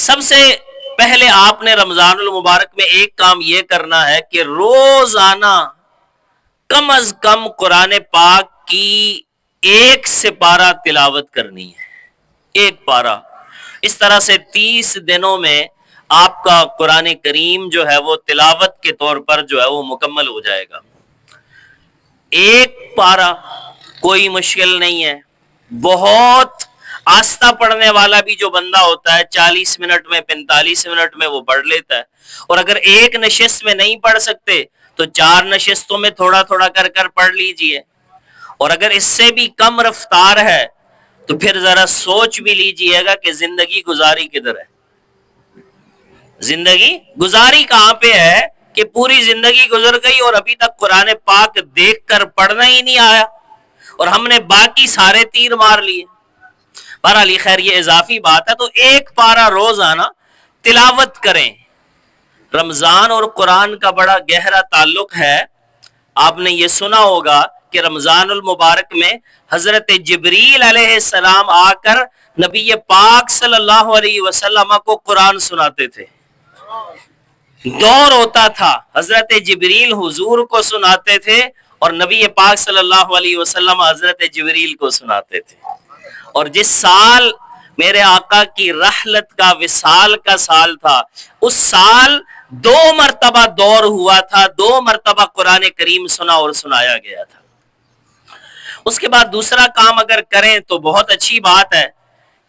سب سے پہلے آپ نے رمضان المبارک میں ایک کام یہ کرنا ہے کہ روزانہ کم از کم قرآن پاک کی ایک سپارہ تلاوت کرنی ہے، ایک پارہ. اس طرح سے 30 دنوں میں آپ کا قرآن کریم جو ہے وہ تلاوت کے طور پر جو ہے وہ مکمل ہو جائے گا. ایک پارہ کوئی مشکل نہیں ہے. بہت آستہ پڑھنے والا بھی جو بندہ ہوتا ہے 40 منٹ میں 45 منٹ میں وہ پڑھ لیتا ہے. اور اگر ایک نشست میں نہیں پڑھ سکتے تو 4 نشستوں میں تھوڑا تھوڑا کر پڑھ لیجئے. اور اگر اس سے بھی کم رفتار ہے تو پھر ذرا سوچ بھی لیجئے گا کہ زندگی گزاری کدھر ہے. زندگی گزاری کہاں پہ ہے کہ پوری زندگی گزر گئی اور ابھی تک قرآن پاک دیکھ کر پڑھنا ہی نہیں آیا اور ہم نے باقی سارے تیر مار لیے. بہرحال خیر یہ اضافی بات ہے. تو ایک پارہ روزانہ تلاوت کریں. رمضان اور قرآن کا بڑا گہرا تعلق ہے. آپ نے یہ سنا ہوگا کہ رمضان المبارک میں حضرت جبریل علیہ السلام آ کر نبی پاک صلی اللہ علیہ وسلم کو قرآن سناتے تھے. دور ہوتا تھا حضرت جبریل حضور کو سناتے تھے اور نبی پاک صلی اللہ علیہ وسلم حضرت جبریل کو سناتے تھے. اور جس سال میرے آقا کی رحلت کا وصال کا سال تھا اس سال 2 مرتبہ دور ہوا تھا، 2 مرتبہ قرآن کریم سنا اور سنایا گیا تھا. اس کے بعد دوسرا کام اگر کریں تو بہت اچھی بات ہے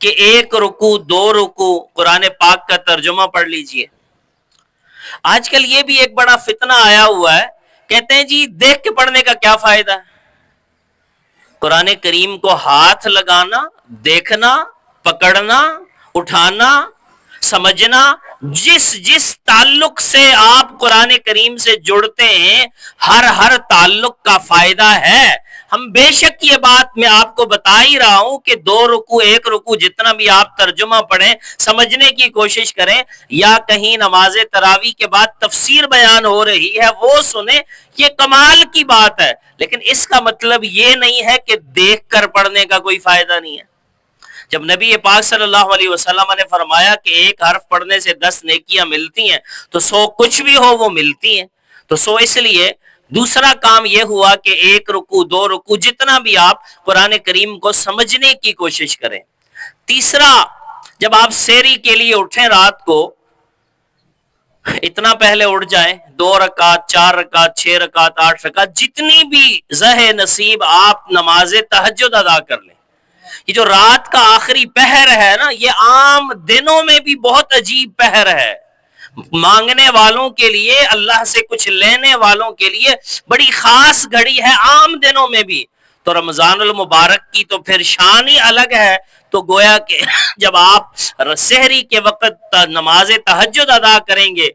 کہ 1 رکوع 2 رکوع قرآن پاک کا ترجمہ پڑھ لیجئے. آج کل یہ بھی ایک بڑا فتنہ آیا ہوا ہے، کہتے ہیں جی دیکھ کے پڑھنے کا کیا فائدہ ہے. قرآن کریم کو ہاتھ لگانا، دیکھنا، پکڑنا، اٹھانا، سمجھنا، جس تعلق سے آپ قرآن کریم سے جڑتے ہیں ہر تعلق کا فائدہ ہے. ہم بے شک یہ بات میں آپ کو بتا ہی رہا ہوں کہ 2 رکوع 1 رکوع جتنا بھی آپ ترجمہ پڑھیں سمجھنے کی کوشش کریں، یا کہیں نماز تراویح کے بعد تفسیر بیان ہو رہی ہے وہ سنیں، یہ کمال کی بات ہے. لیکن اس کا مطلب یہ نہیں ہے کہ دیکھ کر پڑھنے کا کوئی فائدہ نہیں ہے. جب نبی پاک صلی اللہ علیہ وسلم نے فرمایا کہ 1 حرف پڑھنے سے 10 نیکیاں ملتی ہیں تو 100 کچھ بھی ہو وہ ملتی ہیں. تو 100 اس لیے دوسرا کام یہ ہوا کہ 1 رکوع 2 رکوع جتنا بھی آپ قرآن کریم کو سمجھنے کی کوشش کریں. تیسرا، جب آپ سحری کے لیے اٹھیں رات کو اتنا پہلے اٹھ جائیں، 2 رکعت 4 رکعت 6 رکعت 8 رکعت جتنی بھی زہ نصیب آپ نماز تہجد ادا کر لیں. یہ جو رات کا آخری پہر ہے نا یہ عام دنوں میں بھی بہت عجیب پہر ہے. مانگنے والوں کے لیے، اللہ سے کچھ لینے والوں کے لیے بڑی خاص گھڑی ہے عام دنوں میں بھی. تو رمضان المبارک کی تو پھر شان ہی الگ ہے. تو گویا کہ جب آپ سحری کے وقت نماز تہجد ادا کریں گے،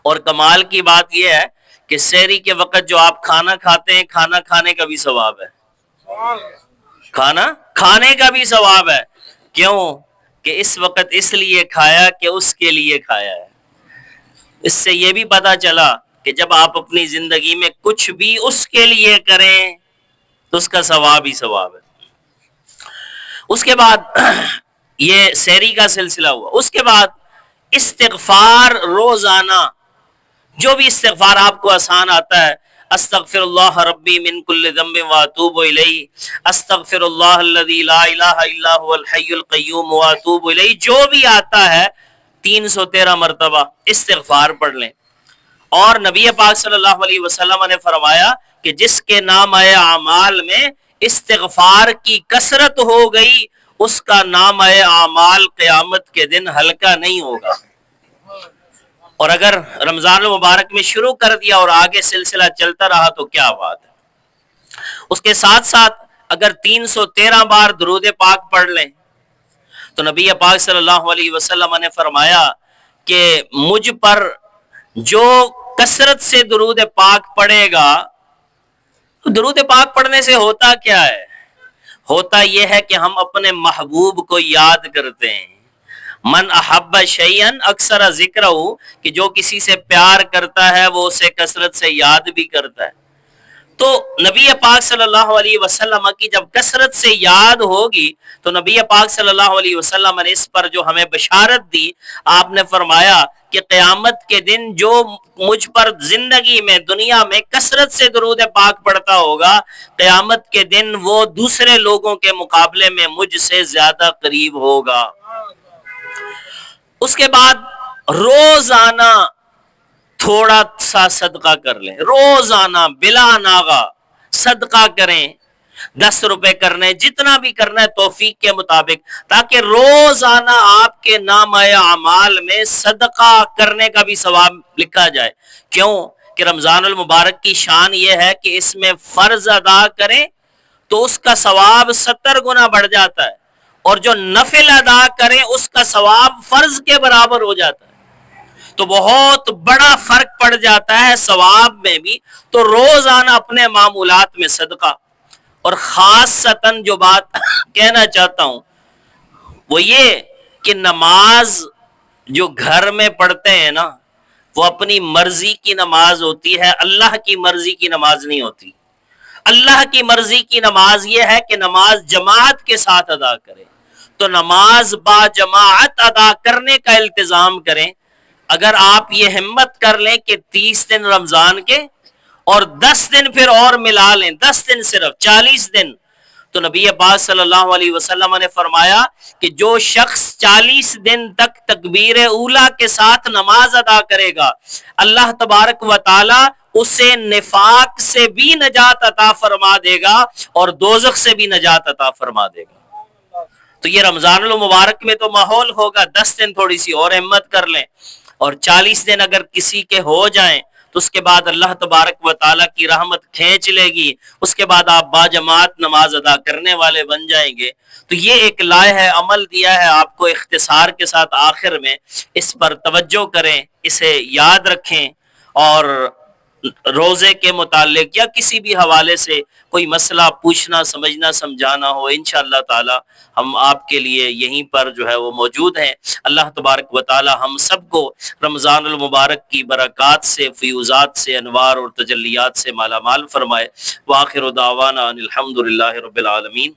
اور کمال کی بات یہ ہے کہ سحری کے وقت جو آپ کھانا کھاتے ہیں کھانا کھانے کا بھی ثواب ہے. کھانا کھانے کا بھی ثواب ہے. کیوں کہ اس وقت اس لیے کھایا کہ اس کے لیے کھایا ہے. اس سے یہ بھی پتا چلا کہ جب آپ اپنی زندگی میں کچھ بھی اس کے لیے کریں تو اس کا ثواب ہی ثواب ہے. اس کے بعد یہ سحری کا سلسلہ ہوا. اس کے بعد استغفار روزانہ، جو بھی استغفار آپ کو آسان آتا ہے، استغفر اللہ ربی من کل ذنب واتوب الیہ، استغفر اللہ الذی لا الہ الا هو الحی القیوم واتوب الیہ، جو بھی آتا ہے 313 مرتبہ استغفار پڑھ لیں. اور نبی پاک صلی اللہ علیہ وسلم نے فرمایا کہ جس کے نام اعمال میں استغفار کی کثرت ہو گئی اس کا نام اعمال قیامت کے دن ہلکا نہیں ہوگا. اور اگر رمضان المبارک میں شروع کر دیا اور آگے سلسلہ چلتا رہا تو کیا بات ہے. اس کے ساتھ ساتھ اگر 313 بار درود پاک پڑھ لیں تو نبی پاک صلی اللہ علیہ وسلم نے فرمایا کہ مجھ پر جو کثرت سے درود پاک پڑھے گا، درود پاک پڑھنے سے ہوتا کیا ہے؟ ہوتا یہ ہے کہ ہم اپنے محبوب کو یاد کرتے ہیں. من احب شیئا اکثر ذکرہ، کہ جو کسی سے پیار کرتا ہے وہ اسے کثرت سے یاد بھی کرتا ہے. تو نبی پاک صلی اللہ علیہ وسلم کی جب کثرت سے یاد ہوگی تو نبی پاک صلی اللہ علیہ وسلم نے اس پر جو ہمیں بشارت دی، آپ نے فرمایا کہ قیامت کے دن جو مجھ پر زندگی میں دنیا میں کثرت سے درود پاک پڑھتا ہوگا، قیامت کے دن وہ دوسرے لوگوں کے مقابلے میں مجھ سے زیادہ قریب ہوگا۔ اس کے بعد روزانہ تھوڑا سا صدقہ کر لیں، روزانہ بلا ناغہ صدقہ کریں، 10 روپے کرنے، جتنا بھی کرنا ہے توفیق کے مطابق، تاکہ روزانہ آپ کے نامہ اعمال میں صدقہ کرنے کا بھی ثواب لکھا جائے۔ کیوں کہ رمضان المبارک کی شان یہ ہے کہ اس میں فرض ادا کریں تو اس کا ثواب 70 گنا بڑھ جاتا ہے، اور جو نفل ادا کریں اس کا ثواب فرض کے برابر ہو جاتا ہے، تو بہت بڑا فرق پڑ جاتا ہے ثواب میں بھی۔ تو روزانہ اپنے معمولات میں صدقہ، اور خاصتاً جو بات کہنا چاہتا ہوں وہ یہ کہ نماز جو گھر میں پڑھتے ہیں نا، وہ اپنی مرضی کی نماز ہوتی ہے، اللہ کی مرضی کی نماز نہیں ہوتی۔ اللہ کی مرضی کی نماز یہ ہے کہ نماز جماعت کے ساتھ ادا کرے، تو نماز با جماعت ادا کرنے کا التزام کریں۔ اگر آپ یہ ہمت کر لیں کہ 30 دن رمضان کے اور 10 دن پھر اور ملا لیں، 10 دن صرف 40 دن، تو نبی پاک صلی اللہ علیہ وسلم نے فرمایا کہ جو شخص 40 دن تک تکبیر اولا کے ساتھ نماز ادا کرے گا، اللہ تبارک و تعالی اسے نفاق سے بھی نجات عطا فرما دے گا اور دوزخ سے بھی نجات عطا فرما دے گا۔ تو یہ رمضان المبارک میں تو ماحول ہوگا، 10 دن تھوڑی سی اور ہمت کر لیں، اور 40 دن اگر کسی کے ہو جائیں تو اس کے بعد اللہ تبارک و تعالیٰ کی رحمت کھینچ لے گی، اس کے بعد آپ باجماعت نماز ادا کرنے والے بن جائیں گے۔ تو یہ ایک لائحہ عمل دیا ہے آپ کو اختصار کے ساتھ، آخر میں اس پر توجہ کریں، اسے یاد رکھیں، اور روزے کے متعلق یا کسی بھی حوالے سے کوئی مسئلہ پوچھنا، سمجھنا، سمجھانا ہو، انشاءاللہ تعالی ہم آپ کے لیے یہیں پر جو ہے وہ موجود ہیں۔ اللہ تبارک و تعالی ہم سب کو رمضان المبارک کی برکات سے، فیوزات سے، انوار اور تجلیات سے مالا مال فرمائے۔ وآخر دعوانا ان الحمد للہ رب العالمین۔